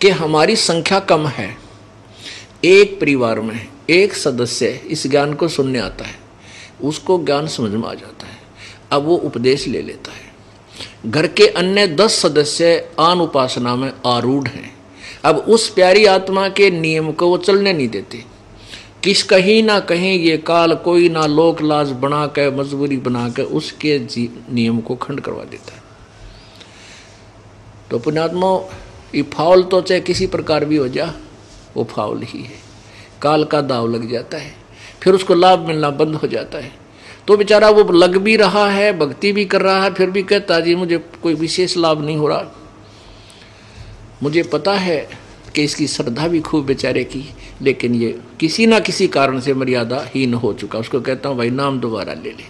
कि हमारी संख्या कम है, एक परिवार में एक सदस्य इस ज्ञान को सुनने आता है, उसको ज्ञान समझ में आ जाता है, अब वो उपदेश ले लेता है। घर के अन्य 10 सदस्य आन उपासना में आरूढ़ हैं, अब उस प्यारी आत्मा के नियम को वो चलने नहीं देते। किस कहीं ना कहीं ये काल कोई ना लोक लाज बना के मजबूरी बना के उसके नियम को खंड करवा देता है। तो पुण्यात्मा, ये फाउल तो चाहे किसी प्रकार भी हो जा, वो फाउल ही है, काल का दाव लग जाता है, फिर उसको लाभ मिलना बंद हो जाता है। तो बेचारा वो लग भी रहा है, भक्ति भी कर रहा है, फिर भी कहता जी मुझे कोई विशेष लाभ नहीं हो रहा। मुझे पता है कि इसकी श्रद्धा भी खूब बेचारे की, लेकिन ये किसी ना किसी कारण से मर्यादाहीन हो चुका। उसको कहता हूँ भाई नाम दोबारा ले ले।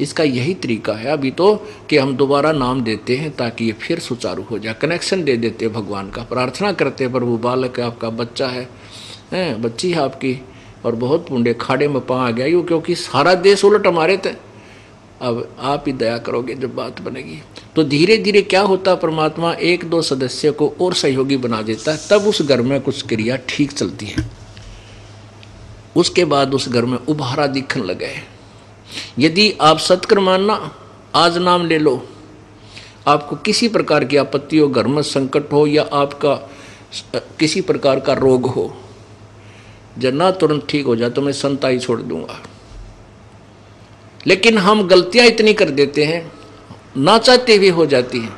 इसका यही तरीका है अभी तो कि हम दोबारा नाम देते हैं ताकि ये फिर सुचारू हो जाए, कनेक्शन दे देते हैं भगवान का, प्रार्थना करते हैं प्रभु बालक है आपका, बच्चा है, बच्ची है आपकी, और बहुत पुण्य खाड़े में पा गया यूँ, क्योंकि सारा देश उलट हमारे थे, अब आप ही दया करोगे जब बात बनेगी। तो धीरे धीरे क्या होता, परमात्मा 1-2 सदस्य को और सहयोगी बना देता है, तब उस घर में कुछ क्रिया ठीक चलती है। उसके बाद उस घर में उभारा दिखने लगे। यदि आप सत्कर्म मानना, आज नाम ले लो, आपको किसी प्रकार की आपत्ति हो, घर में संकट हो या आपका किसी प्रकार का रोग हो, जब ना तुरंत ठीक हो जाए तो मैं संताई छोड़ दूंगा। लेकिन हम गलतियां इतनी कर देते हैं, ना चाहते हुए हो जाती हैं,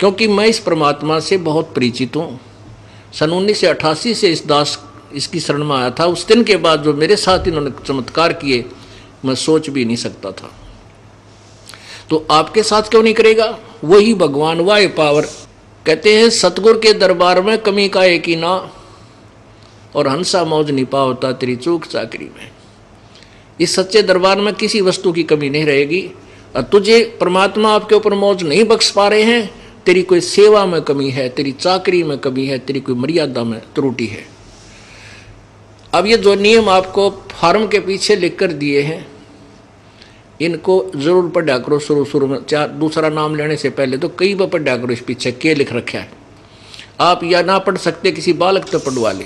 क्योंकि मैं इस परमात्मा से बहुत परिचित हूं। सन 1988 से इस दास इसकी शरण में आया था। उस दिन के बाद जो मेरे साथ इन्होंने चमत्कार किए, मैं सोच भी नहीं सकता था। तो आपके साथ क्यों नहीं करेगा? वही भगवान, वाह पावर। कहते हैं सतगुरु के दरबार में कमी का एक ही ना, और हंसा मौज निपा होता तेरी चूक चाकरी में। इस सच्चे दरबार में किसी वस्तु की कमी नहीं रहेगी। और तुझे परमात्मा आपके ऊपर मौज नहीं बख्श पा रहे हैं, तेरी कोई सेवा में कमी है, तेरी चाकरी में कमी है, तेरी कोई मर्यादा में त्रुटि है। अब ये जो नियम आपको फार्म के पीछे लिख कर दिए हैं, इनको जरूर पढ़ा करो। शुरू में दूसरा नाम लेने से पहले तो कई बार पढ़ा करो इस पीछे क्या लिख रखा है। आप या ना पढ़ सकते, किसी बालक तो पढ़वा ले।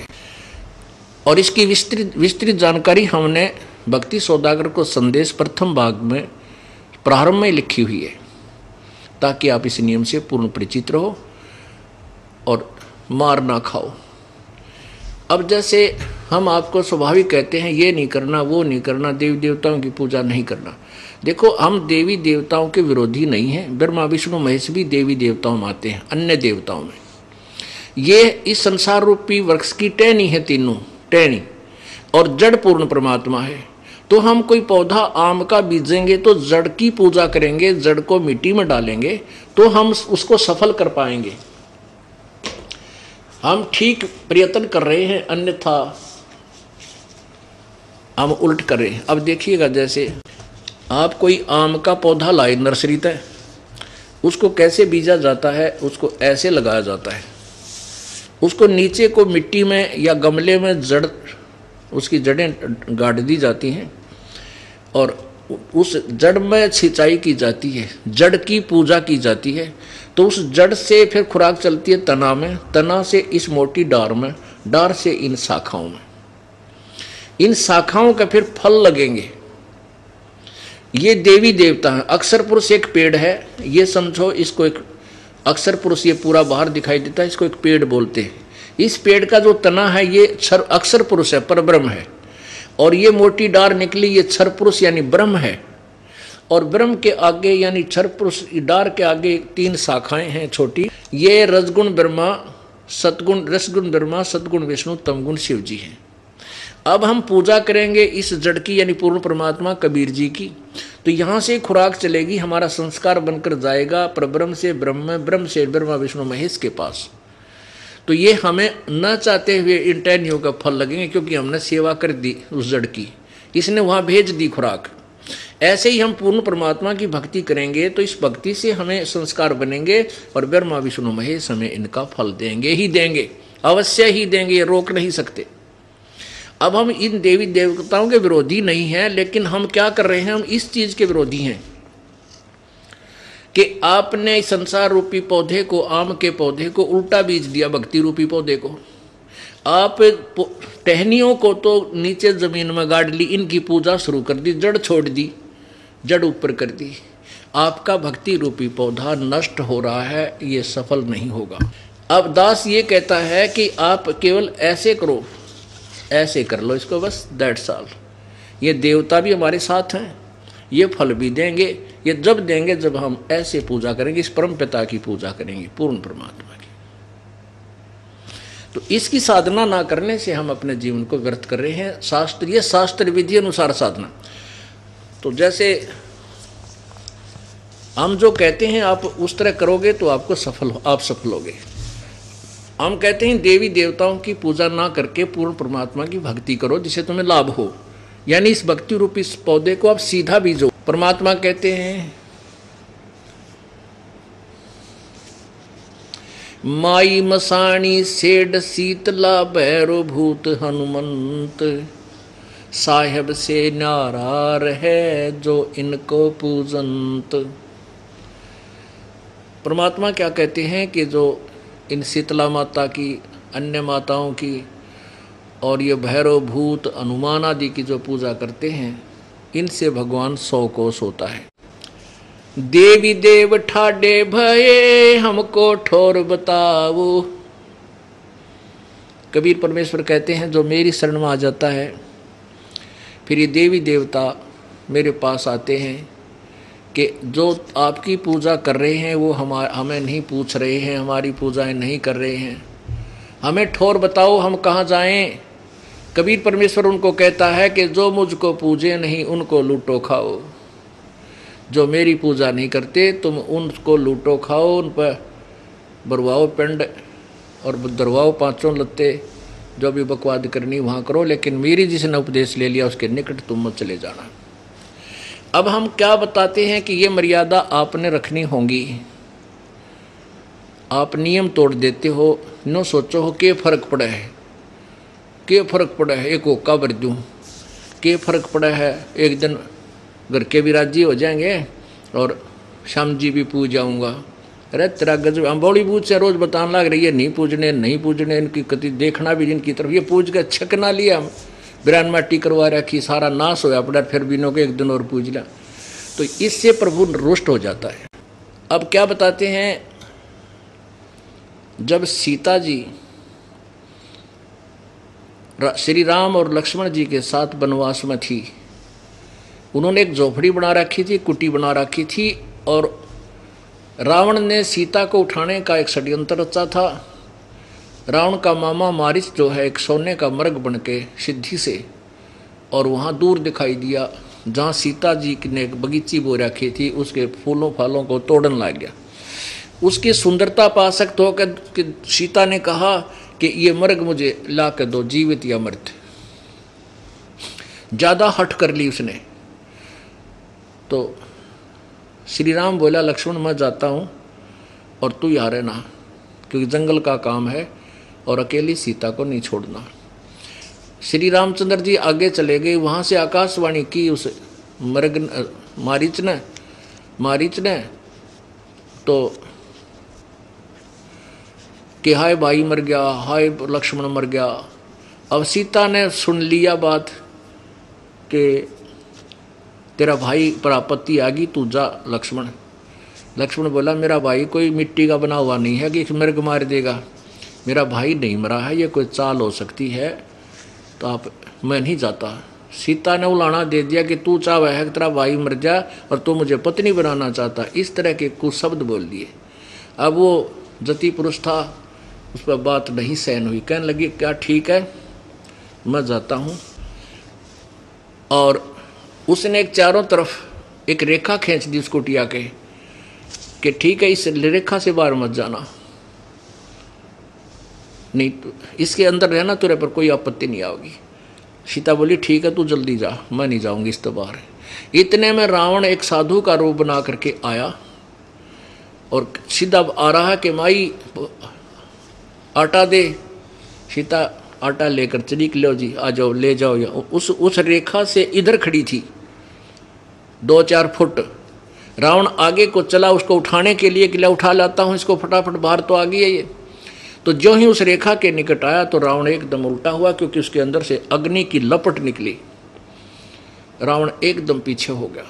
और इसकी विस्तृत जानकारी हमने भक्ति सौदागर को संदेश प्रथम भाग में प्रारंभ में लिखी हुई है, ताकि आप इस नियम से पूर्ण परिचित रहो और मार ना खाओ। अब जैसे हम आपको स्वाभाविक कहते हैं ये नहीं करना, वो नहीं करना, देवी देवताओं की पूजा नहीं करना। देखो, हम देवी देवताओं के विरोधी नहीं हैं। ब्रह्मा विष्णु महेश भी देवी देवताओं में आते हैं, अन्य देवताओं में। ये इस संसार रूपी वृक्ष की टहनी है, तीनों टहनी, और जड़ पूर्ण परमात्मा है। तो हम कोई पौधा आम का बीजेंगे तो जड़ की पूजा करेंगे, जड़ को मिट्टी में डालेंगे तो हम उसको सफल कर पाएंगे। हम ठीक प्रयत्न कर रहे हैं, अन्यथा हम उल्ट कर रहे हैं। अब देखिएगा, जैसे आप कोई आम का पौधा लाए नर्सरी तक, उसको कैसे बीजा जाता है, उसको ऐसे लगाया जाता है, उसको नीचे को मिट्टी में या गमले में जड़, उसकी जड़ें गाड़ दी जाती हैं और उस जड़ में सिंचाई की जाती है, जड़ की पूजा की जाती है। तो उस जड़ से फिर खुराक चलती है तना में, तना से इस मोटी डार में, डार से इन शाखाओं में, इन शाखाओं का फिर फल लगेंगे। ये देवी देवता है। अक्षर पुरुष एक पेड़ है, ये समझो, इसको एक अक्षर पुरुष, ये पूरा बाहर दिखाई देता है, इसको एक पेड़ बोलते हैं। इस पेड़ का जो तना है ये अक्षर पुरुष है, परब्रह्म है, और ये मोटी डार निकली, ये क्षर पुरुष यानी ब्रह्म है। और ब्रह्म के आगे यानी क्षर पुरुष डार के आगे 3 शाखाएं हैं छोटी, ये रजगुण ब्रह्मा, सतगुण रसगुण ब्रह्मा, सतगुण विष्णु, तमगुण शिव जी हैं। अब हम पूजा करेंगे इस जड़ की यानी पूर्ण परमात्मा कबीर जी की, तो यहाँ से खुराक चलेगी, हमारा संस्कार बनकर जाएगा परब्रह्म से ब्रह्म, ब्रह्म से ब्रह्मा विष्णु महेश के पास। तो ये हमें न चाहते हुए इन टहनियों का फल लगेंगे, क्योंकि हमने सेवा कर दी उस जड़ की, इसने वहाँ भेज दी खुराक। ऐसे ही हम पूर्ण परमात्मा की भक्ति करेंगे तो इस भक्ति से हमें संस्कार बनेंगे और ब्रह्मा विष्णु महेश हमें इनका फल देंगे ही देंगे, अवश्य ही देंगे, ये रोक नहीं सकते। अब हम इन देवी देवताओं के विरोधी नहीं हैं, लेकिन हम क्या कर रहे हैं, हम इस चीज के विरोधी हैं कि आपने संसार रूपी पौधे को, आम के पौधे को उल्टा बीज दिया भक्ति रूपी पौधे को। आप टहनियों को तो नीचे जमीन में गाड़ ली, इनकी पूजा शुरू कर दी, जड़ छोड़ दी, जड़ ऊपर कर दी। आपका भक्ति रूपी पौधा नष्ट हो रहा है, ये सफल नहीं होगा। अब दास ये कहता है कि आप केवल ऐसे करो, ऐसे कर लो इसको, बस दैट्स ऑल। ये देवता भी हमारे साथ हैं, ये फल भी देंगे। ये जब देंगे जब हम ऐसे पूजा करेंगे, इस परम पिता की पूजा करेंगे, पूर्ण परमात्मा की। तो इसकी साधना ना करने से हम अपने जीवन को व्यर्थ कर रहे हैं। शास्त्र, ये शास्त्र विधि अनुसार साधना। तो जैसे हम जो कहते हैं आप उस तरह करोगे तो आप सफल होगे। हम कहते हैं देवी देवताओं की पूजा ना करके पूर्ण परमात्मा की भक्ति करो जिससे तुम्हें लाभ हो। यानी इस भक्ति रूपी इस पौधे को आप सीधा बीजो। परमात्मा कहते हैं माई मसाणी सेड शीतला भैरो भूत हनुमंत, साहेब से नारार है जो इनको पूजंत। परमात्मा क्या कहते हैं कि जो इन शीतला माता की, अन्य माताओं की और ये भैरव भूत हनुमान आदि की जो पूजा करते हैं, इनसे भगवान 100 कोस होता है। देवी देव ठाडे भये हमको ठोर बताओ। कबीर परमेश्वर कहते हैं जो मेरी शरण में आ जाता है, फिर ये देवी देवता मेरे पास आते हैं कि जो आपकी पूजा कर रहे हैं वो हमें नहीं पूछ रहे हैं, हमारी पूजाएं नहीं कर रहे हैं, हमें ठोर बताओ हम कहाँ जाएं। कबीर परमेश्वर उनको कहता है कि जो मुझको पूजे नहीं उनको लूटो खाओ। जो मेरी पूजा नहीं करते तुम उनको लूटो खाओ, उन पर बरवाओ पिंड और दरवाओ 5 लत्ते, जो भी बकवाद करनी वहाँ करो, लेकिन मेरी जिसने उपदेश ले लिया उसके निकट तुम मत चले जाना। अब हम क्या बताते हैं कि ये मर्यादा आपने रखनी होगी। आप नियम तोड़ देते हो, नो सोचो हो के फर्क पड़ा है, के फर्क पड़ा है, एक होका भर दूँ, के फर्क पड़ा है, एक दिन घर के भी राजी हो जाएंगे और श्याम जी भी पूज जाऊँगा। अरे तेरा गजब, हम बड़ी पूछ से रोज़ बताने लग रही है नहीं पूजने, इनकी कति देखना भी जिनकी तरफ, ये पूज के छक ना लिया, बिरान माटी करवा रखी, सारा नाश होया पड़ा, फिर भी के एक दिन और पूज लिया। तो इससे प्रभु रुष्ट हो जाता है। अब क्या बताते हैं, जब सीता जी श्री राम और लक्ष्मण जी के साथ वनवास में थी, उन्होंने एक झोपड़ी बना रखी थी, कुटी बना रखी थी, और रावण ने सीता को उठाने का एक षड्यंत्र रचा था। रावण का मामा मारिच जो है एक सोने का मर्ग बन के सिद्धि से, और वहाँ दूर दिखाई दिया जहाँ सीता जी ने एक बगीची बो रखी थी, उसके फूलों फालों को तोड़न लग गया। उसकी सुंदरता पासक्त होकर कि सीता ने कहा कि ये मर्ग मुझे ला कर दो, जीवित या मृत। ज़्यादा हट कर ली उसने। तो श्री राम बोला लक्ष्मण मैं जाता हूँ और तू यहाँ रहना, क्योंकि जंगल का काम है और अकेली सीता को नहीं छोड़ना। श्री रामचंद्र जी आगे चले गए। वहाँ से आकाशवाणी की उस मृग मारीच ने तो कि हाय भाई मर गया, हाय लक्ष्मण मर गया। अब सीता ने सुन लिया बात कि तेरा भाई पर आपत्ति आ गई, तू जा लक्ष्मण। लक्ष्मण बोला मेरा भाई कोई मिट्टी का बना हुआ नहीं है कि मृग मार देगा, मेरा भाई नहीं मरा है, ये कोई चाल हो सकती है, तो मैं नहीं जाता। सीता ने उलाना दे दिया कि तू चाहे है कि तेरा भाई मर जा और तू मुझे पत्नी बनाना चाहता, इस तरह के कुछ शब्द बोल दिए। अब वो जति पुरुष था, उस पर बात नहीं सहन हुई, कहने लगी क्या ठीक है मैं जाता हूँ। और उसने एक चारों तरफ एक रेखा खींच दी उसको टिया के कि ठीक है इस रेखा से बाहर मत जाना, नहीं तो इसके अंदर रहना, तेरे पर कोई आपत्ति नहीं आएगी। सीता बोली ठीक है तू जल्दी जा, मैं नहीं जाऊंगी इस तो बाहर। इतने में रावण एक साधु का रूप बना करके आया और सीधा आ रहा कि माई आटा दे। सीता आटा लेकर चली कि लो जी आ जाओ ले जाओ। उस रेखा से इधर खड़ी थी 2-4 फुट, रावण आगे को चला उसको उठाने के लिए, कि ला उठा लाता हूँ इसको फटाफट, बाहर तो आ गई है ये। तो जो ही उस रेखा के निकट आया तो रावण एकदम उल्टा हुआ, क्योंकि उसके अंदर से अग्नि की लपट निकली। रावण एकदम पीछे हो गया।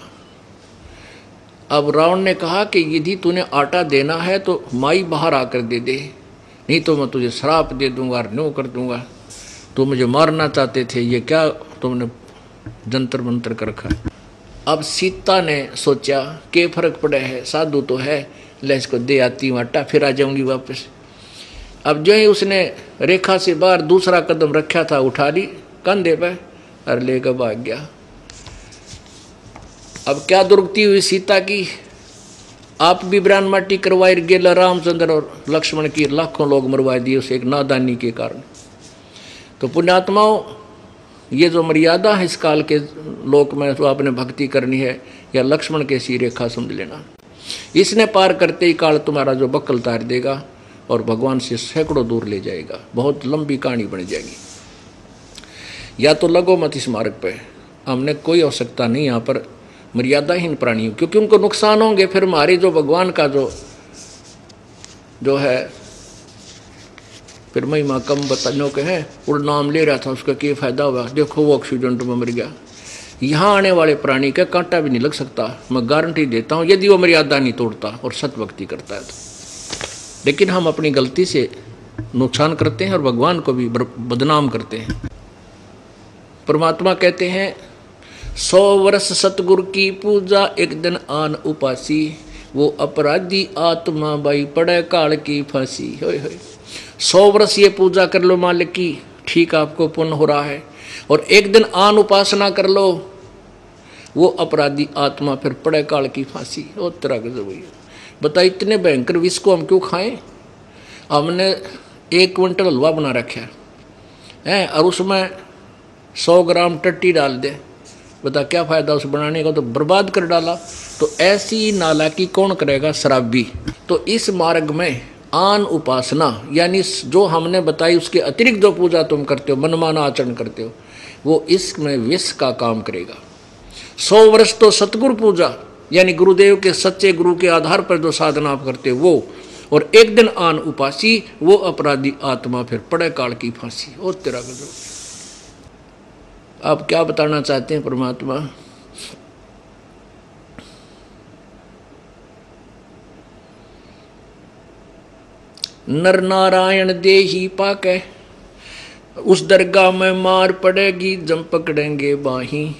अब रावण ने कहा कि यदि तूने आटा देना है तो माई बाहर आकर दे दे, नहीं तो मैं तुझे श्राप दे दूंगा और न्यों कर दूंगा। तो मुझे मारना चाहते थे, ये क्या तुमने जंतर मंतर कर रखा है। अब सीता ने सोचा कि फर्क पड़ा है, साधु तो है, ले इसको दे आती हूँ आटा, फिर आ जाऊंगी वापस। अब जो ही उसने रेखा से बाहर दूसरा कदम रखा था, उठा ली कंधे पे और लेकर भाग गया। अब क्या दुर्गति हुई सीता की, आप भी ब्राह्मण माटी करवाई गेला, रामचंद्र और लक्ष्मण की लाखों लोग मरवा दिए उसे एक नादानी के कारण। तो पुण्यात्माओं, ये जो मर्यादा है इस काल के लोक में, तो आपने भक्ति करनी है या लक्ष्मण के सी रेखा समझ लेना। इसने पार करते ही काल तुम्हारा जो बक्कल तार देगा और भगवान से सैकड़ों दूर ले जाएगा। बहुत लंबी कहानी बन जाएगी। या तो लगो मत इस मार्ग पे, हमने कोई आवश्यकता नहीं यहाँ पर मर्यादाहीन प्राणी, क्योंकि उनको नुकसान होंगे। फिर हमारी जो भगवान का जो है फिर महिमा कम बताने के हैं। और नाम ले रहा था, उसका क्या फायदा हुआ, देखो वो एक्सीडेंट में मर गया। यहाँ आने वाले प्राणी का कांटा भी नहीं लग सकता, मैं गारंटी देता हूँ, यदि वो मर्यादा नहीं तोड़ता और सतभक्ति करता है तो। लेकिन हम अपनी गलती से नुकसान करते हैं और भगवान को भी बदनाम करते हैं। परमात्मा कहते हैं 100 वर्ष सतगुरु की पूजा, एक दिन आन उपासी, वो अपराधी आत्मा बाई पड़े काल की फांसी। 100 वर्ष ये पूजा कर लो मालिक की, ठीक आपको पुण्य हो रहा है, और एक दिन आन उपासना कर लो, वो अपराधी आत्मा फिर पड़े काल की फांसी। ओ तेरा गजब है। बता, इतने भयंकर विष को हम क्यों खाएं? हमने 1 क्विंटल हलवा बना रखा है और उसमें 100 ग्राम टट्टी डाल दे, बता क्या फायदा उस बनाने का, तो बर्बाद कर डाला। तो ऐसी नालायकी कौन करेगा? शराबी। तो इस मार्ग में आन उपासना, यानी जो हमने बताई उसके अतिरिक्त जो पूजा तुम करते हो, मनमाना आचरण करते हो, वो इसमें विष का काम करेगा। 100 वर्ष तो सतगुरु पूजा, यानी गुरुदेव के सच्चे गुरु के आधार पर जो साधना आप करते हो वो, और एक दिन आन उपासी, वो अपराधी आत्मा फिर पड़े काल की फांसी। ओ तेरा गजब। आप क्या बताना चाहते हैं परमात्मा? नर नारायण देही पाके, उस दरगाह में मार पड़ेगी जम पकड़ेंगे बाही,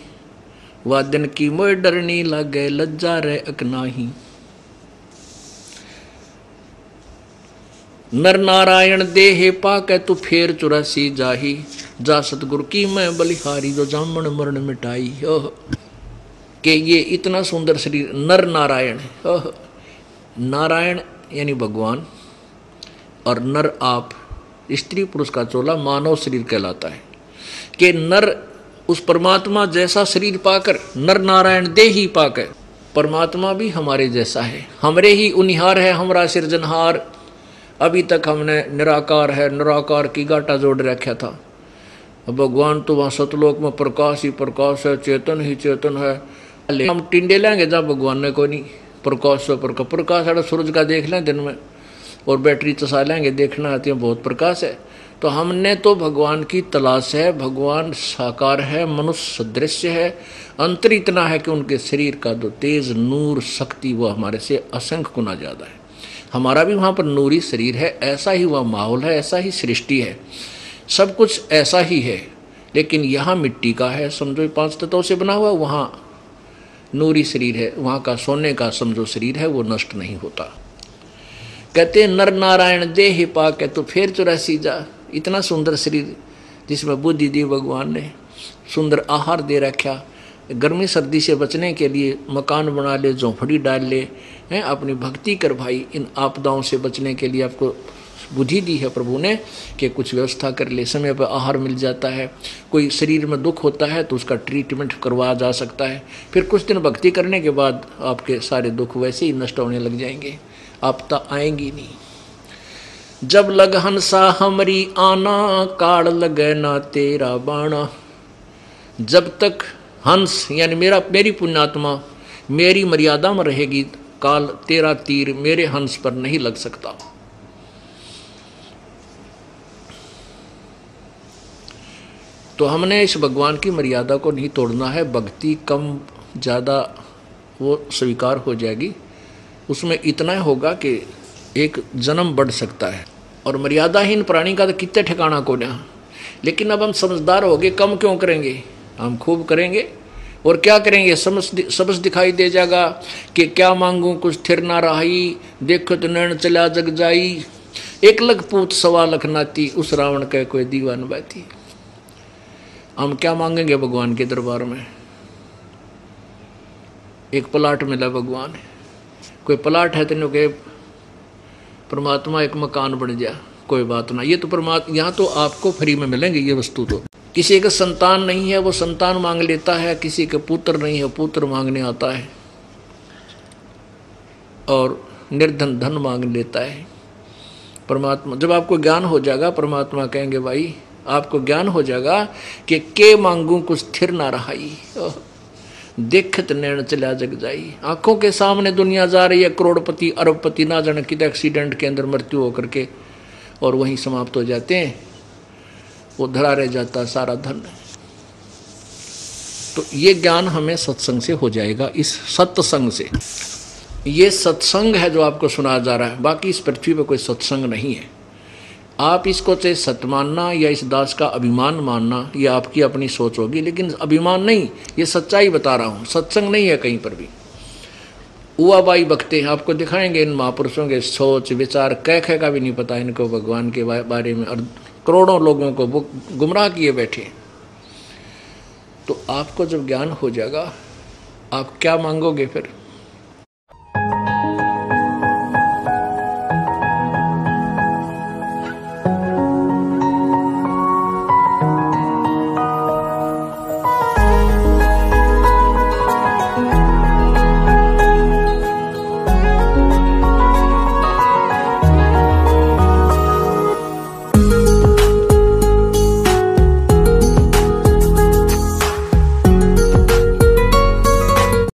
वादन की मोय डरनी लगे लज्जा रे अकनाही। नर नारायण देहे पाके तू फेर 84 जाही, जा सतगुरु की मैं बलिहारी, जो जामन मरण मिटाई। ओह के ये इतना सुंदर शरीर नर नारायण। ओह, नारायण यानी भगवान, और नर आप, स्त्री पुरुष का चोला मानव शरीर कहलाता है। कि नर उस परमात्मा जैसा शरीर पाकर, नर नारायण देही पाकर, परमात्मा भी हमारे जैसा है, हमरे ही उनिहार है, हमारा सिरजनहार। अभी तक हमने निराकार है, निराकार की गाटा जोड़ रखा था। भगवान तो वहाँ सतलोक में प्रकाश ही प्रकाश है, चेतन ही चेतन है। हम टिंडे लेंगे जहाँ भगवान ने कोई नहीं, प्रकाश से प्रकाश, प्रकाश है सूरज का देख लें दिन में, और बैटरी चसा लेंगे, देखना आती है बहुत प्रकाश है। तो हमने तो भगवान की तलाश है, भगवान साकार है, मनुष्य सदृश्य है, अंतर इतना है कि उनके शरीर का जो तेज नूर शक्ति वो हमारे से असंख्य गुना ज़्यादा है। हमारा भी वहाँ पर नूरी शरीर है, ऐसा ही वह माहौल है, ऐसा ही सृष्टि है, सब कुछ ऐसा ही है। लेकिन यहाँ मिट्टी का है, समझो 5 तत्वों से बना हुआ, वहाँ नूरी शरीर है, वहाँ का सोने का समझो शरीर है, वो नष्ट नहीं होता। कहते नर नारायण देह पाके तो फिर 84 जा। इतना सुंदर शरीर जिसमें बुद्धि दी भगवान ने, सुंदर आहार दे रखा, गर्मी सर्दी से बचने के लिए मकान बना ले, झोंपड़ी डाल ले, हैं अपनी भक्ति कर भाई। इन आपदाओं से बचने के लिए आपको बुद्धि दी है प्रभु ने कि कुछ व्यवस्था कर ले, समय पर आहार मिल जाता है, कोई शरीर में दुख होता है तो उसका ट्रीटमेंट करवाया जा सकता है। फिर कुछ दिन भक्ति करने के बाद आपके सारे दुख वैसे ही नष्ट होने लग जाएंगे, आपदा आएंगी नहीं। जब लग हंसा हमरी आना, काड़ लगे ना तेरा बाणा। जब तक हंस यानी मेरी पुण्यात्मा मेरी मर्यादा में रहेगी काल, तेरा तीर मेरे हंस पर नहीं लग सकता। तो हमने इस भगवान की मर्यादा को नहीं तोड़ना है। भक्ति कम ज़्यादा वो स्वीकार हो जाएगी, उसमें इतना होगा कि एक जन्म बढ़ सकता है। और मर्यादाहीन प्राणी का तो कितने ठिकाना को ना। लेकिन अब हम समझदार हो गए, कम क्यों करेंगे, हम खूब करेंगे। और क्या करेंगे, समझ दिखाई दे जाएगा कि क्या मांगू कुछ थिर ना रही, देखो तो नैन चला जग जाई, एक लख पूत सवा लख नाती, उस रावण का कोई दीवान बैठी। हम क्या मांगेंगे भगवान के दरबार में। एक प्लाट मिला भगवान, कोई प्लाट है तेनों के परमात्मा एक मकान बन जा, कोई बात ना। ये तो परमात्मा यहाँ तो आपको फ्री में मिलेंगे ये वस्तु। तो किसी के संतान नहीं है वो संतान मांग लेता है, किसी के पुत्र नहीं है पुत्र मांगने आता है, और निर्धन धन मांग लेता है। परमात्मा जब आपको ज्ञान हो जाएगा, परमात्मा कहेंगे भाई आपको ज्ञान हो जाएगा कि के मांगू कुछ स्थिर ना रहाई, देखत नैन चला जग जाई। आंखों के सामने दुनिया जा रही है, करोड़पति अरबपति ना जाने कितने एक्सीडेंट के अंदर मृत्यु होकर के और वहीं समाप्त हो जाते हैं, वो धरा रह जाता सारा धन। तो ये ज्ञान हमें सत्संग से हो जाएगा, इस सत्संग से। ये सत्संग है जो आपको सुनाया जा रहा है, बाकी इस पृथ्वी पर कोई सत्संग नहीं है। आप इसको चाहे सत्य मानना या इस दास का अभिमान मानना, ये आपकी अपनी सोच होगी, लेकिन अभिमान नहीं, ये सच्चाई बता रहा हूँ। सत्संग नहीं है कहीं पर भी। उआबाई बकते हैं, आपको दिखाएंगे इन महापुरुषों के सोच विचार, कह का भी नहीं पता इनको भगवान के बारे में, और करोड़ों लोगों को वो गुमराह किए बैठे। तो आपको जब ज्ञान हो जाएगा, आप क्या मांगोगे फिर।